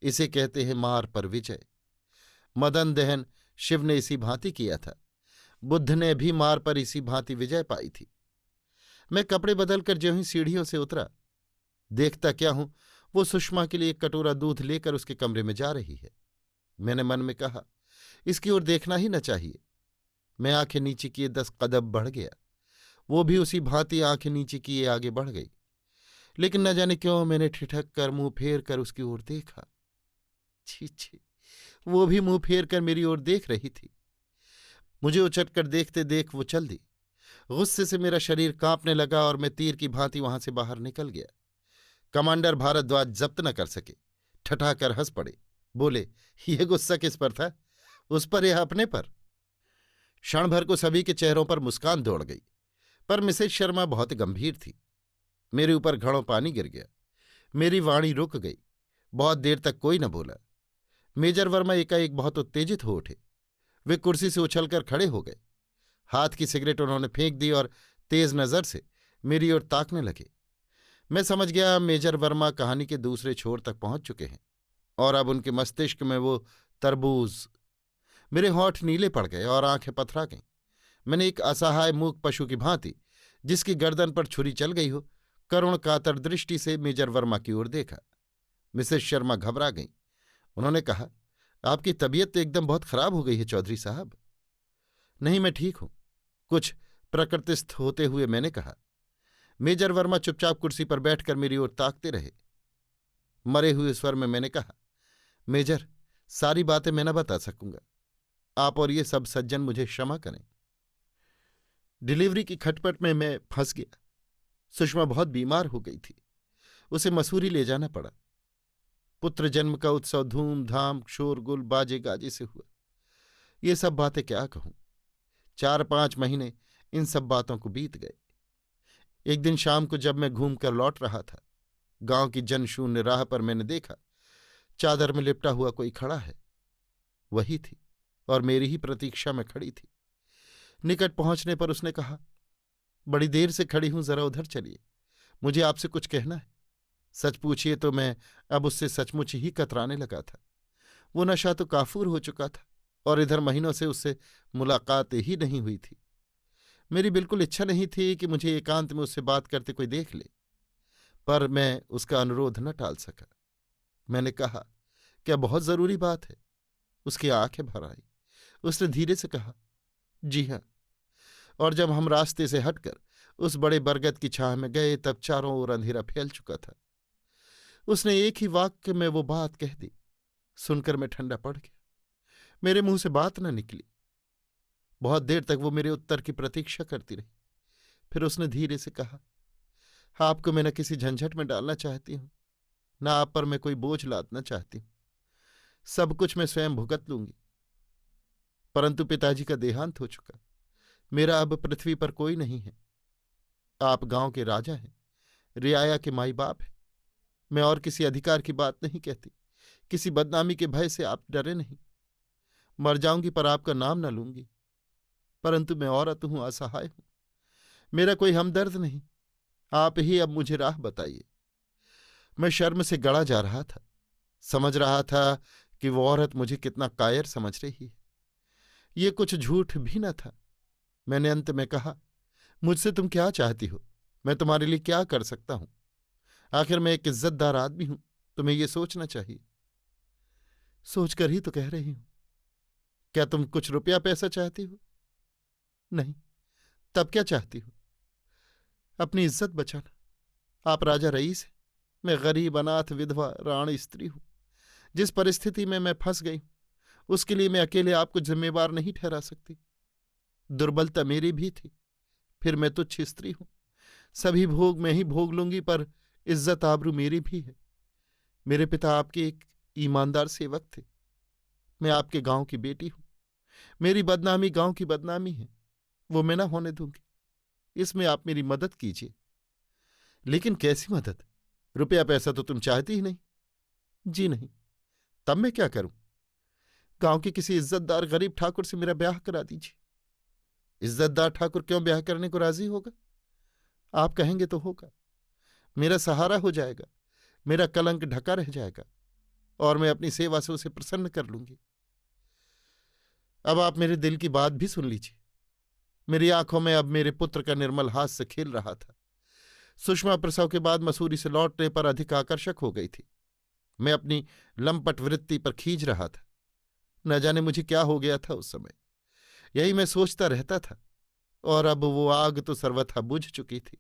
इसे कहते हैं मार पर विजय। मदन दहन शिव ने इसी भांति किया था। बुद्ध ने भी मार पर इसी भांति विजय पाई थी। मैं कपड़े बदलकर ज्यों ही सीढ़ियों से उतरा, देखता क्या हूं, वो सुषमा के लिए एक कटोरा दूध लेकर उसके कमरे में जा रही है। मैंने मन में कहा, इसकी ओर देखना ही न चाहिए। मैं आंखें नीचे किए 10 कदम बढ़ गया। वो भी उसी भांति आंखें नीचे किए आगे बढ़ गई। लेकिन न जाने क्यों मैंने ठिठक कर मुंह फेर कर उसकी ओर देखा। छी छी, वो भी मुंह फेर कर मेरी ओर देख रही थी। मुझे उचट कर देखते देख वो चल दी। गुस्से से मेरा शरीर कांपने लगा और मैं तीर की भांति वहां से बाहर निकल गया। कमांडर भारद्वाज जब्त न कर सके, ठठाकर हंस पड़े। बोले, ये गुस्सा किस पर था, उस पर या अपने पर? क्षण भर को सभी के चेहरों पर मुस्कान दौड़ गई, पर मिसेज शर्मा बहुत गंभीर थी। मेरे ऊपर घड़ों पानी गिर गया। मेरी वाणी रुक गई। बहुत देर तक कोई न बोला। मेजर वर्मा एकाएक बहुत उत्तेजित हो उठे। वे कुर्सी से उछलकर खड़े हो गए। हाथ की सिगरेट उन्होंने फेंक दी और तेज नजर से मेरी ओर ताकने लगे। मैं समझ गया मेजर वर्मा कहानी के दूसरे छोर तक पहुंच चुके हैं और अब उनके मस्तिष्क में वो तरबूज। मेरे होंठ नीले पड़ गए और आंखें पथरा गईं। मैंने एक असहाय मूक पशु की भांति, जिसकी गर्दन पर छुरी चल गई हो, करुण कातर दृष्टि से मेजर वर्मा की ओर देखा। मिसेस शर्मा घबरा गईं। उन्होंने कहा, आपकी तबीयत तो एकदम बहुत खराब हो गई है चौधरी साहब। नहीं, मैं ठीक हूं, कुछ प्रकृतिस्थ होते हुए मैंने कहा। मेजर वर्मा चुपचाप कुर्सी पर बैठकर मेरी ओर ताकते रहे। मरे हुए स्वर में मैंने कहा, मेजर, सारी बातें मैं न बता सकूंगा। आप और ये सब सज्जन मुझे क्षमा करें। डिलीवरी की खटपट में मैं फंस गया। सुषमा बहुत बीमार हो गई थी। उसे मसूरी ले जाना पड़ा। पुत्र जन्म का उत्सव धूमधाम शोरगुल बाजे गाजे से हुआ। ये सब बातें क्या कहूं। 4-5 महीने इन सब बातों को बीत गए। एक दिन शाम को जब मैं घूमकर लौट रहा था, गांव की जनशून्य राह पर मैंने देखा, चादर में लिपटा हुआ कोई खड़ा है। वही थी और मेरी ही प्रतीक्षा में खड़ी थी। निकट पहुंचने पर उसने कहा, बड़ी देर से खड़ी हूं, जरा उधर चलिए, मुझे आपसे कुछ कहना है। सच पूछिए तो मैं अब उससे सचमुच ही कतराने लगा था। वो नशा तो काफूर हो चुका था और इधर महीनों से उससे मुलाकात ही नहीं हुई थी। मेरी बिल्कुल इच्छा नहीं थी कि मुझे एकांत में उससे बात करते कोई देख ले, पर मैं उसका अनुरोध न टाल सका। मैंने कहा, क्या बहुत जरूरी बात है? उसकी आंखें भर आई। उसने धीरे से कहा, जी हाँ। और जब हम रास्ते से हटकर उस बड़े बरगद की छाह में गए, तब चारों ओर अंधेरा फैल चुका था। उसने एक ही वाक्य में वो बात कह दी। सुनकर मैं ठंडा पड़ गया। मेरे मुंह से बात न निकली। बहुत देर तक वो मेरे उत्तर की प्रतीक्षा करती रही। फिर उसने धीरे से कहा, आपको मैं न किसी झंझट में डालना चाहती हूं, न आप पर मैं कोई बोझ लादना चाहती हूं। सब कुछ मैं स्वयं भुगत लूंगी। परंतु पिताजी का देहांत हो चुका। मेरा अब पृथ्वी पर कोई नहीं है। आप गांव के राजा हैं, रियाया के माई बाप हैं। मैं और किसी अधिकार की बात नहीं कहती। किसी बदनामी के भय से आप डरे नहीं। मर जाऊंगी पर आपका नाम न लूंगी। परंतु मैं औरत हूं, असहाय हूं। मेरा कोई हमदर्द नहीं। आप ही अब मुझे राह बताइए। मैं शर्म से गड़ा जा रहा था। समझ रहा था कि वो औरत मुझे कितना कायर समझ रही है। ये कुछ झूठ भी न था। मैंने अंत में कहा, मुझसे तुम क्या चाहती हो? मैं तुम्हारे लिए क्या कर सकता हूं? आखिर मैं एक इज्जतदार आदमी हूं, तुम्हें यह सोचना चाहिए। सोचकर ही तो कह रही हूं। क्या तुम कुछ रुपया पैसा चाहती हो? नहीं। तब क्या चाहती हो? अपनी इज्जत बचाना। आप राजा रईस हैं, मैं गरीब अनाथ विधवा राण स्त्री हूं। जिस परिस्थिति में मैं फंस गई हूं, उसके लिए मैं अकेले आपको जिम्मेवार नहीं ठहरा सकती। दुर्बलता मेरी भी थी। फिर मैं तुच्छ स्त्री हूं। सभी भोग मैं ही भोग लूंगी, पर इज्जत आबरू मेरी भी है। मेरे पिता आपके एक ईमानदार सेवक थे। मैं आपके गांव की बेटी हूं। मेरी बदनामी गांव की बदनामी है, वो मैं ना होने दूंगी। इसमें आप मेरी मदद कीजिए। लेकिन कैसी मदद? रुपया पैसा तो तुम चाहती ही नहीं। जी नहीं। तब मैं क्या करूं? गांव के किसी इज्जतदार गरीब ठाकुर से मेरा ब्याह करा दीजिए। इज्जतदार ठाकुर क्यों ब्याह करने को राजी होगा? आप कहेंगे तो होगा। मेरा सहारा हो जाएगा, मेरा कलंक ढका रह जाएगा और मैं अपनी सेवा से उसे प्रसन्न कर लूंगी। अब आप मेरे दिल की बात भी सुन लीजिए। मेरी आंखों में अब मेरे पुत्र का निर्मल हास्य खेल रहा था। सुषमा प्रसव के बाद मसूरी से लौटने पर अधिक आकर्षक हो गई थी। मैं अपनी लंपट वृत्ति पर खींच रहा था। न जाने मुझे क्या हो गया था उस समय, यही मैं सोचता रहता था। और अब वो आग तो सर्वथा बुझ चुकी थी,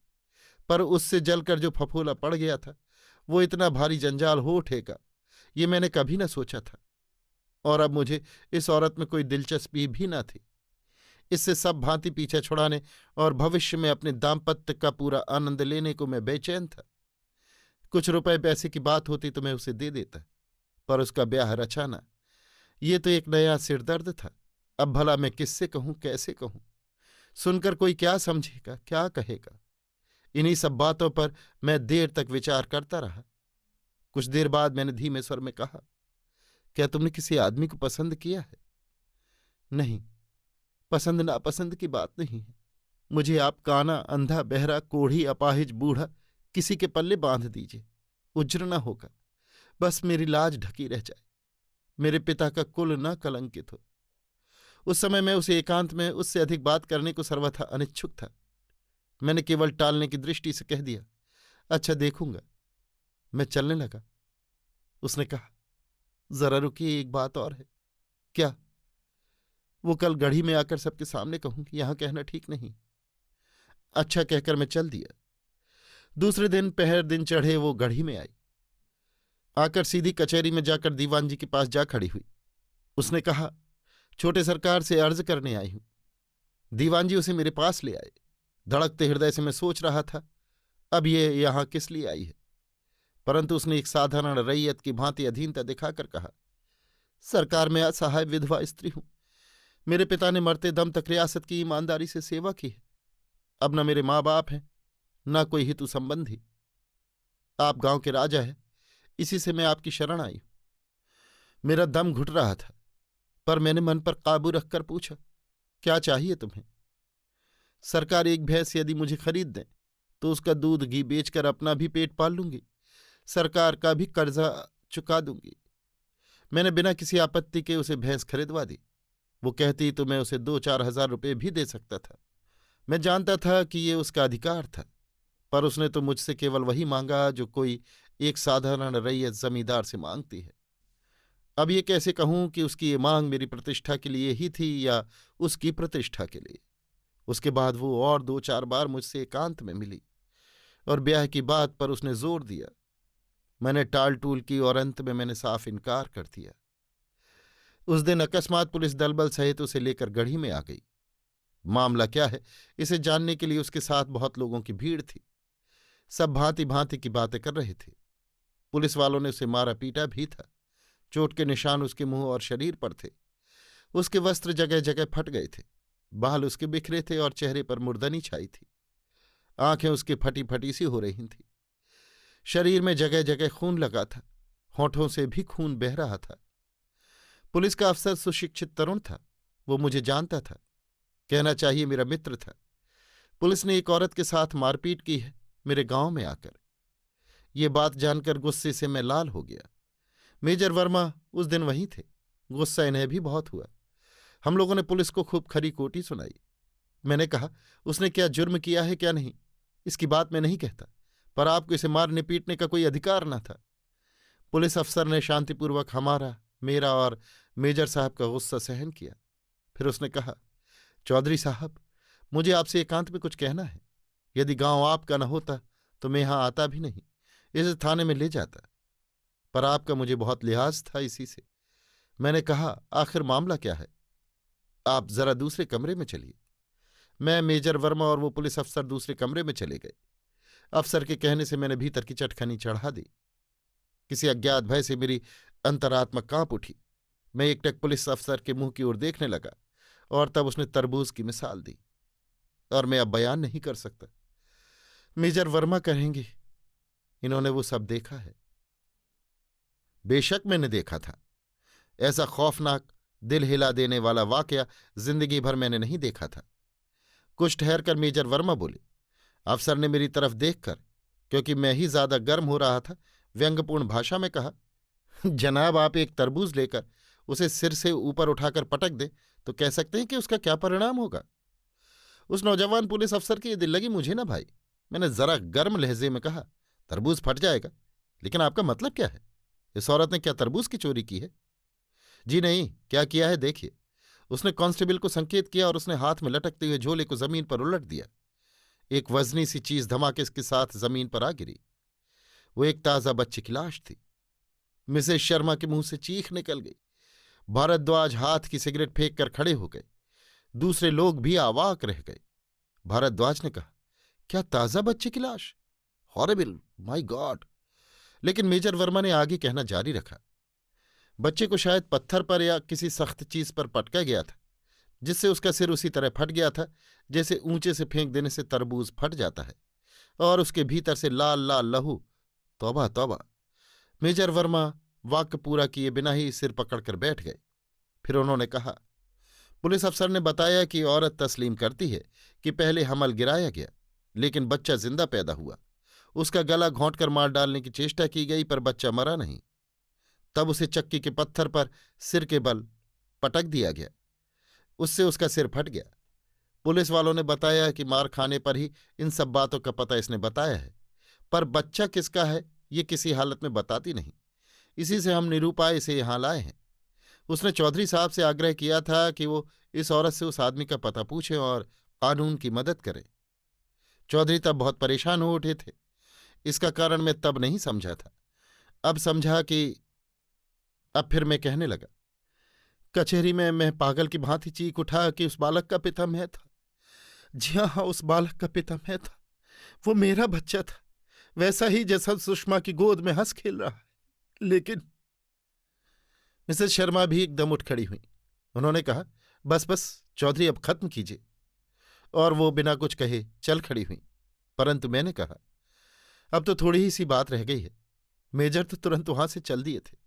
पर उससे जलकर जो फफोला पड़ गया था वो इतना भारी जंजाल हो उठेगा, ये मैंने कभी न सोचा था। और अब मुझे इस औरत में कोई दिलचस्पी भी न थी। इससे सब भांति पीछे छुड़ाने और भविष्य में अपने दाम्पत्य का पूरा आनंद लेने को मैं बेचैन था। कुछ रुपए पैसे की बात होती तो मैं उसे दे देता, पर उसका ब्याह रचाना, ये तो एक नया सिरदर्द था। अब भला मैं किससे कहूं, कैसे कहूं? सुनकर कोई क्या समझेगा, क्या कहेगा? इन्हीं सब बातों पर मैं देर तक विचार करता रहा। कुछ देर बाद मैंने धीमे स्वर में कहा, क्या तुमने किसी आदमी को पसंद किया है? नहीं, पसंद नापसंद की बात नहीं है। मुझे आप काना, अंधा, बहरा, कोढ़ी, अपाहिज, बूढ़ा किसी के पल्ले बांध दीजिए, उज्र न होगा। बस मेरी लाज ढकी रह जाए, मेरे पिता का कुल न कलंकित हो। उस समय मैं उसे एकांत में उससे अधिक बात करने को सर्वथा अनिच्छुक था। मैंने केवल टालने की दृष्टि से कह दिया, अच्छा देखूंगा। मैं चलने लगा। उसने कहा, जरा रुकिए, एक बात और है। क्या? वो कल गढ़ी में आकर सबके सामने कहूंगी, यहां कहना ठीक नहीं। अच्छा कहकर मैं चल दिया। दूसरे दिन पहर दिन चढ़े वो गढ़ी में आई। आकर सीधी कचहरी में जाकर दीवान जी के पास जा खड़ी हुई। उसने कहा, छोटे सरकार से अर्ज करने आई हूं। दीवान जी उसे मेरे पास ले आए। धड़कते हृदय से मैं सोच रहा था, अब ये यहां किस लिए आई है। परंतु उसने एक साधारण रैयत की भांति अधीनता दिखाकर कहा, सरकार में असहाय विधवा स्त्री हूं। मेरे पिता ने मरते दम तक रियासत की ईमानदारी से सेवा की है। अब न मेरे माँ बाप हैं, न कोई हितु संबंधी। आप गांव के राजा हैं, इसी से मैं आपकी शरण आई हूं। मेरा दम घुट रहा था, पर मैंने मन पर काबू रखकर पूछा, क्या चाहिए तुम्हें? सरकार, एक भैंस यदि मुझे खरीद दें तो उसका दूध घी बेचकर अपना भी पेट पाल लूंगी, सरकार का भी कर्जा चुका दूंगी। मैंने बिना किसी आपत्ति के उसे भैंस खरीदवा दी। वो कहती तो मैं उसे 2-4 हजार रुपये भी दे सकता था। मैं जानता था कि ये उसका अधिकार था, पर उसने तो मुझसे केवल वही मांगा जो कोई एक साधारण रैयत जमींदार से मांगती है। अब ये कैसे कहूं कि उसकी ये मांग मेरी प्रतिष्ठा के लिए ही थी या उसकी प्रतिष्ठा के लिए। उसके बाद वो और 2-4 बार मुझसे एकांत में मिली और ब्याह की बात पर उसने जोर दिया। मैंने टाल टूल की और अंत में मैंने साफ इनकार कर दिया। उस दिन अकस्मात पुलिस दलबल सहित उसे लेकर गढ़ी में आ गई। मामला क्या है, इसे जानने के लिए उसके साथ बहुत लोगों की भीड़ थी। सब भांति भांति की बातें कर रहे थे। पुलिस वालों ने उसे मारा पीटा भी था। चोट के निशान उसके मुंह और शरीर पर थे। उसके वस्त्र जगह जगह फट गए थे, बाल उसके बिखरे थे और चेहरे पर मुर्दनी छाई थी। आंखें उसकी फटी फटी सी हो रही थीं। शरीर में जगह जगह खून लगा था, होठों से भी खून बह रहा था। पुलिस का अफसर सुशिक्षित तरुण था, वो मुझे जानता था, कहना चाहिए मेरा मित्र था। पुलिस ने एक औरत के साथ मारपीट की है मेरे गांव में आकर। ये बात जानकर गुस्से से मैं लाल हो गया। मेजर वर्मा उस दिन वहीं थे। गुस्सा इन्हें भी बहुत हुआ। हम लोगों ने पुलिस को खूब खरी खोटी सुनाई। मैंने कहा, उसने क्या जुर्म किया है क्या नहीं, इसकी बात मैं नहीं कहता, पर आपको इसे मारने पीटने का कोई अधिकार न था। पुलिस अफसर ने शांतिपूर्वक हमारा, मेरा और मेजर साहब का गुस्सा सहन किया। फिर उसने कहा, चौधरी साहब, मुझे आपसे एकांत में कुछ कहना है। यदि गांव आपका न होता तो मैं यहां आता भी नहीं, इसे थाने में ले जाता, पर आपका मुझे बहुत लिहाज था इसी से। मैंने कहा, आखिर मामला क्या है? आप जरा दूसरे कमरे में चलिए। मैं, मेजर वर्मा और वो पुलिस अफसर दूसरे कमरे में चले गए। अफसर के कहने से मैंने भीतर की चटखनी चढ़ा दी। किसी अज्ञात भय से मेरी अंतरात्मा कांप उठी। मैं एकटक पुलिस अफसर के मुंह की ओर देखने लगा और तब उसने तरबूज की मिसाल दी, और मैं अब बयान नहीं कर सकता। मेजर वर्मा कहेंगे, इन्होंने वो सब देखा है। बेशक मैंने देखा था। ऐसा खौफनाक, दिल हिला देने वाला वाकया जिंदगी भर मैंने नहीं देखा था। कुछ ठहरकर मेजर वर्मा बोले। अफसर ने मेरी तरफ देखकर, क्योंकि मैं ही ज्यादा गर्म हो रहा था, व्यंग्यपूर्ण भाषा में कहा, जनाब, आप एक तरबूज लेकर उसे सिर से ऊपर उठाकर पटक दें तो कह सकते हैं कि उसका क्या परिणाम होगा। उस नौजवान पुलिस अफसर की ये दिल लगी मुझे ना भाई। मैंने जरा गर्म लहजे में कहा, तरबूज फट जाएगा, लेकिन आपका मतलब क्या है? इस औरत ने क्या तरबूज की चोरी की है? जी नहीं, क्या किया है देखिए। उसने कांस्टेबल को संकेत किया और उसने हाथ में लटकते हुए झोले को जमीन पर उलट दिया। एक वजनी सी चीज धमाके के साथ जमीन पर आ गिरी। वो एक ताजा बच्चे की लाश थी। मिसेस शर्मा के मुंह से चीख निकल गई। भारद्वाज हाथ की सिगरेट फेंक कर खड़े हो गए। दूसरे लोग भी अवाक रह गए। भारद्वाज ने कहा, क्या ताजा बच्चे की लाश? Horrible, my God! लेकिन मेजर वर्मा ने आगे कहना जारी रखा, बच्चे को शायद पत्थर पर या किसी सख्त चीज पर पटका गया था, जिससे उसका सिर उसी तरह फट गया था जैसे ऊंचे से फेंक देने से तरबूज फट जाता है, और उसके भीतर से लाल लाल लहू। तौबा तौबा! मेजर वर्मा वाक्य पूरा किए बिना ही सिर पकड़कर बैठ गए। फिर उन्होंने कहा, पुलिस अफसर ने बताया कि औरत तस्लीम करती है कि पहले हमल गिराया गया, लेकिन बच्चा जिंदा पैदा हुआ। उसका गला घोंटकर मार डालने की चेष्टा की गई, पर बच्चा मरा नहीं। तब उसे चक्की के पत्थर पर सिर के बल पटक दिया गया। उससे उसका सिर फट गया। पुलिस वालों ने बताया कि मार खाने पर ही इन सब बातों का पता इसने बताया है, पर बच्चा किसका है ये किसी हालत में बताती नहीं। इसी से हम निरूपाय इसे यहां लाए हैं। उसने चौधरी साहब से आग्रह किया था कि वो इस औरत से उस आदमी का पता पूछें और कानून की मदद करें। चौधरी तब बहुत परेशान हो उठे थे। इसका कारण मैं तब नहीं समझा था, अब समझा कि अब फिर मैं कहने लगा। कचहरी में मैं पागल की भांति चीख उठा कि उस बालक का पिता मैं था। जी हाँ, उस बालक का पिता मैं था। वो मेरा बच्चा था, वैसा ही जैसा सुषमा की गोद में हंस खेल रहा है। लेकिन मिसेस शर्मा भी एकदम उठ खड़ी हुई। उन्होंने कहा, बस बस चौधरी, अब खत्म कीजिए। और वो बिना कुछ कहे चल खड़ी हुई। परंतु मैंने कहा, अब तो थोड़ी ही सी बात रह गई है। मेजर तो तुरंत वहां से चल दिए थे।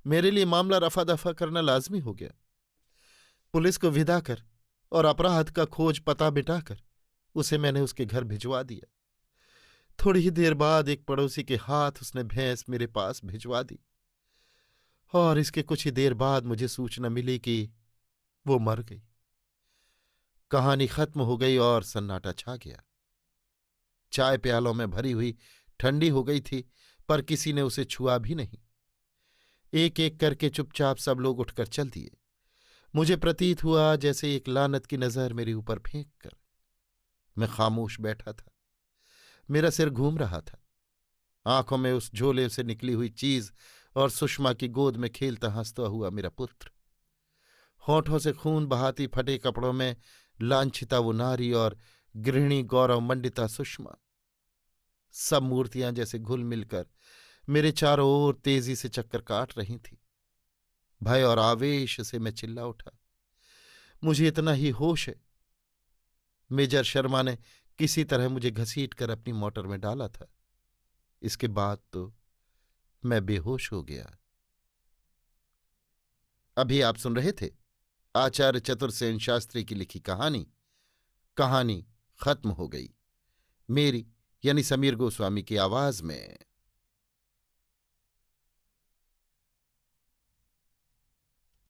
मेरे लिए मामला रफा दफा करना लाजमी हो गया। पुलिस को विदा कर और अपराध का खोज पता बिठाकर उसे मैंने उसके घर भिजवा दिया। थोड़ी ही देर बाद एक पड़ोसी के हाथ उसने भैंस मेरे पास भिजवा दी, और इसके कुछ ही देर बाद मुझे सूचना मिली कि वो मर गई। कहानी खत्म हो गई और सन्नाटा छा गया। चाय प्यालों में भरी हुई ठंडी हो गई थी, पर किसी ने उसे छुआ भी नहीं। एक एक करके चुपचाप सब लोग उठकर चल दिए। मुझे प्रतीत हुआ जैसे एक लानत की नजर मेरे ऊपर फेंक कर। मैं खामोश बैठा था। मेरा सिर घूम रहा था। आंखों में उस झोले से निकली हुई चीज और सुषमा की गोद में खेलता हंसता हुआ मेरा पुत्र। होठों से खून बहाती फटे कपड़ों में लांछिता वो नारी और गृहिणी गौरव मंडिता सुषमा। सब मूर्तियां जैसे घुल मिलकर मेरे चारों ओर तेजी से चक्कर काट रही थी। भय और आवेश से मैं चिल्ला उठा, मुझे इतना ही होश है। मेजर शर्मा ने किसी तरह मुझे घसीट कर अपनी मोटर में डाला था। इसके बाद तो मैं बेहोश हो गया। अभी आप सुन रहे थे आचार्य चतुर्सेन शास्त्री की लिखी कहानी कहानी खत्म हो गई, मेरी यानी समीर गोस्वामी की आवाज में।